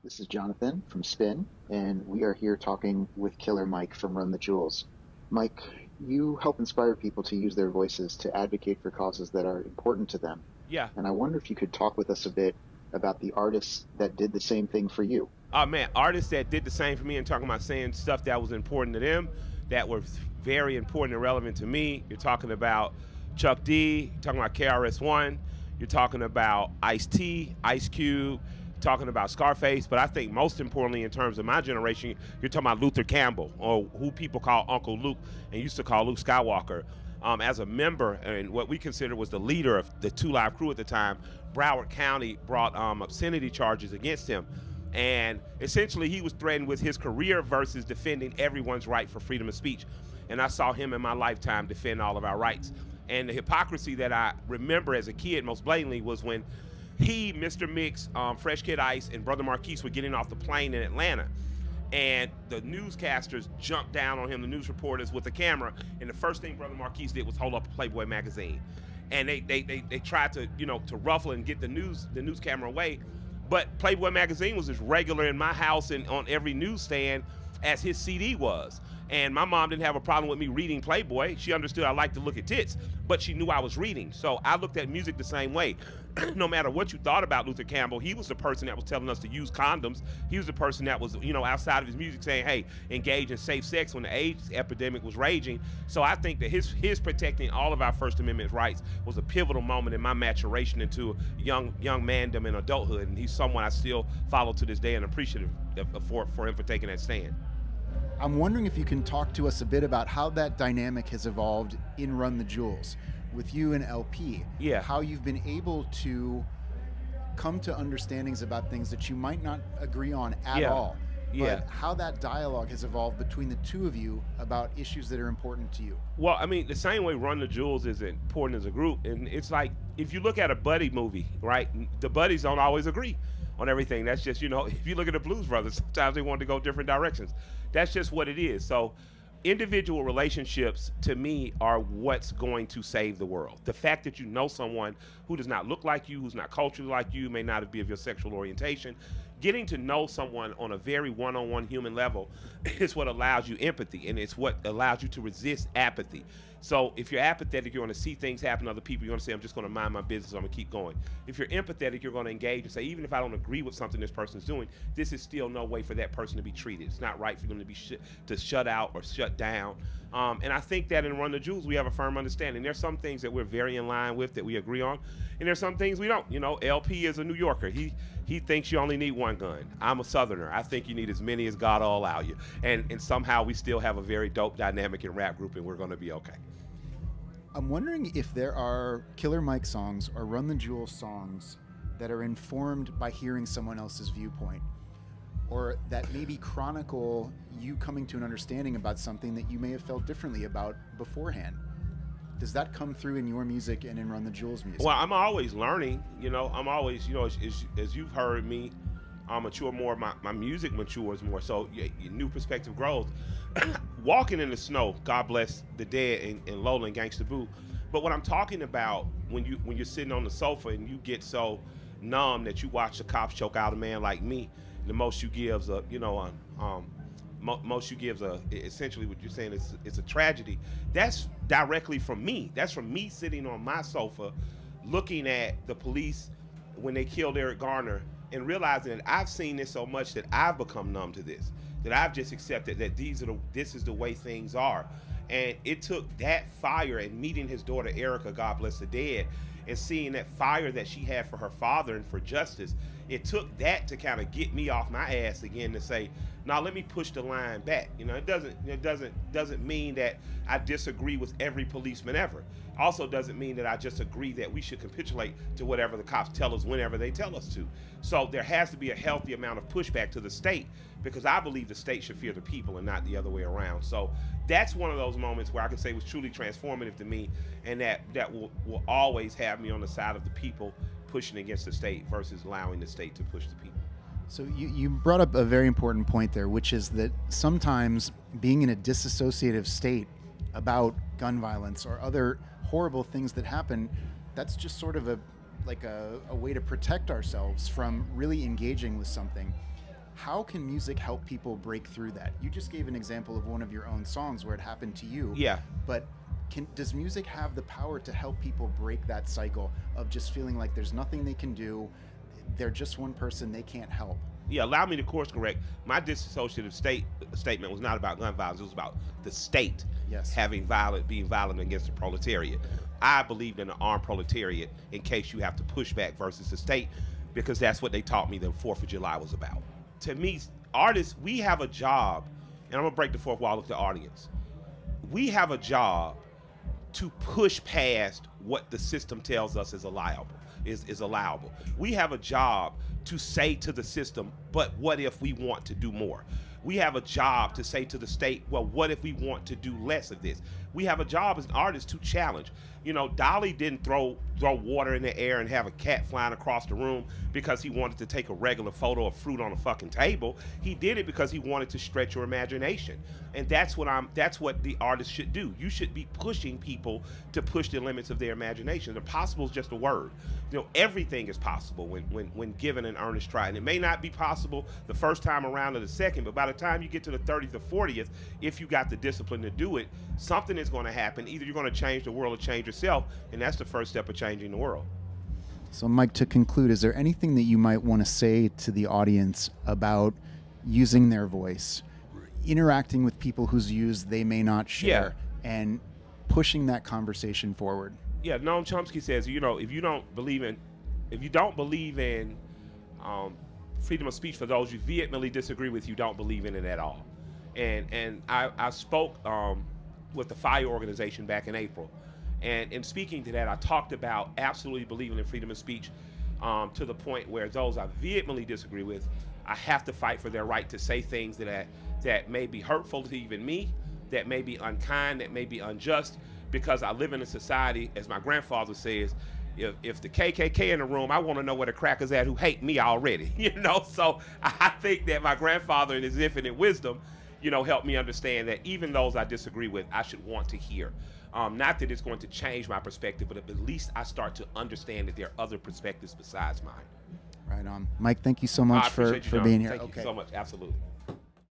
This is Jonathan from Spin, and we are here talking with Killer Mike from Run the Jewels. Mike, you help inspire people to use their voices to advocate for causes that are important to them. Yeah. And I wonder if you could talk with us a bit about the artists that did the same thing for you. Oh man, artists that did the same for me and talking about saying stuff that was important to them, that were very important and relevant to me. You're talking about Chuck D, you're talking about KRS-One, you're talking about Ice-T, Ice Cube, talking about Scarface, but I think most importantly in terms of my generation, you're talking about Luther Campbell, or who people call Uncle Luke and used to call Luke Skywalker. As a member and what we considered was the leader of the 2 Live Crew at the time, Broward County brought obscenity charges against him. And essentially, he was threatened with his career versus defending everyone's right for freedom of speech. And I saw him in my lifetime defend all of our rights. And the hypocrisy that I remember as a kid most blatantly was when he, Mr. Mix, Fresh Kid Ice, and Brother Marquise were getting off the plane in Atlanta. And the newscasters jumped down on him, the news reporters with the camera. And the first thing Brother Marquise did was hold up a Playboy magazine. And they tried to, to ruffle and get the news camera away. But Playboy magazine was as regular in my house and on every newsstand as his CD was. And my mom didn't have a problem with me reading Playboy. She understood I liked to look at tits, but she knew I was reading. So I looked at music the same way. No matter what you thought about Luther Campbell, he was the person that was telling us to use condoms. He was the person that was, outside of his music saying, hey, engage in safe sex when the AIDS epidemic was raging. So I think that his protecting all of our First Amendment rights was a pivotal moment in my maturation into young mandom and adulthood. And he's someone I still follow to this day and appreciative for him for taking that stand. I'm wondering if you can talk to us a bit about how that dynamic has evolved in Run the Jewels with you and LP. Yeah. How you've been able to come to understandings about things that you might not agree on at all. Yeah. But how that dialogue has evolved between the two of you about issues that are important to you. Well, I mean, the same way Run the Jewels is important as a group. And it's like, if you look at a buddy movie, right, the buddies don't always agree on everything. That's just, if you look at the Blues Brothers, sometimes they want to go different directions. That's just what it is. So individual relationships, to me, are what's going to save the world. The fact that you know someone who does not look like you, who's not culturally like you, may not be of your sexual orientation, getting to know someone on a very one-on-one human level is what allows you empathy, and it's what allows you to resist apathy. So if you're apathetic, you're going to see things happen to other people. You're going to say, I'm just going to mind my business, I'm going to keep going. If you're empathetic, you're going to engage and say, even if I don't agree with something this person's doing, this is still no way for that person to be treated. It's not right for them to be shut out or shut down. And I think that in Run the Jewels, we have a firm understanding. There's some things that we're very in line with, that we agree on, and there's some things we don't. LP is a New Yorker. He thinks you only need one gun. I'm a Southerner. I think you need as many as God will allow you. And somehow we still have a very dope dynamic in rap group, and we're going to be okay. I'm wondering if there are Killer Mike songs or Run the Jewels songs that are informed by hearing someone else's viewpoint, or that maybe chronicle you coming to an understanding about something that you may have felt differently about beforehand. Does that come through in your music and in Run the Jewels music? Well, I'm always learning. I'm always, as you've heard me mature more, my music matures more. So new perspective grows. Walking in the snow, God bless the dead, and Lola and Gangsta Boo. But what I'm talking about, when you're sitting on the sofa and you get so numb that you watch the cops choke out a man like me, the most you give essentially what you're saying is it's a tragedy. That's directly from me. That's from me sitting on my sofa looking at the police when they killed Eric Garner and realizing that I've seen this so much that I've become numb to this, that I've just accepted that this is the way things are. And it took that fire and meeting his daughter Erica, God bless the dead, and seeing that fire that she had for her father and for justice, it took that to kind of get me off my ass again to say, now let me push the line back. It doesn't mean that I disagree with every policeman ever. Also doesn't mean that I just agree that we should capitulate to whatever the cops tell us whenever they tell us to. So there has to be a healthy amount of pushback to the state, because I believe the state should fear the people and not the other way around. So that's one of those moments where I can say was truly transformative to me, and that will always have me on the side of the people pushing against the state versus allowing the state to push the people. So you brought up a very important point there, which is that sometimes being in a disassociative state about gun violence or other horrible things that happen, that's just sort of a way to protect ourselves from really engaging with something. how can music help people break through that? You just gave an example of one of your own songs where it happened to you. Yeah. But does music have the power to help people break that cycle of just feeling like there's nothing they can do, they're just one person, they can't help? Yeah, allow me to course correct. My dissociative statement was not about gun violence. It was about the state being violent against the proletariat. I believed in an armed proletariat in case you have to push back versus the state, because that's what they taught me the 4th of July was about. To me, artists, we have a job, and I'm going to break the fourth wall of the audience. We have a job to push past what the system tells us is allowable. We have a job to say to the system, but what if we want to do more? We have a job to say to the state, well, what if we want to do less of this? We have a job as an artist to challenge. You know, Dolly didn't throw water in the air and have a cat flying across the room because he wanted to take a regular photo of fruit on a fucking table. He did it because he wanted to stretch your imagination. And that's what the artist should do. You should be pushing people to push the limits of their imagination. The possible is just a word. You know, everything is possible when given an earnest try. And it may not be possible the first time around or the second, but by the time you get to the 30th or 40th, if you got the discipline to do it, something is going to happen. Either you're going to change the world or change yourself, and that's the first step of changing the world. So, Mike, to conclude, is there anything that you might want to say to the audience about using their voice, interacting with people whose views they may not share, and pushing that conversation forward? Yeah, Noam Chomsky says, you know, if you don't believe in freedom of speech for those you vehemently disagree with, you don't believe in it at all. And I spoke with the FIRE organization back in April. And in speaking to that, I talked about absolutely believing in freedom of speech to the point where those I vehemently disagree with, I have to fight for their right to say things that may be hurtful to even me, that may be unkind, that may be unjust, because I live in a society, as my grandfather says, if the KKK in the room, I want to know where the crackers at who hate me already, you know? So I think that my grandfather in his infinite wisdom, you know, helped me understand that even those I disagree with, I should want to hear. Not that it's going to change my perspective, but at least I start to understand that there are other perspectives besides mine. Right on. Mike, thank you so much for being here. Thank you so much. Absolutely.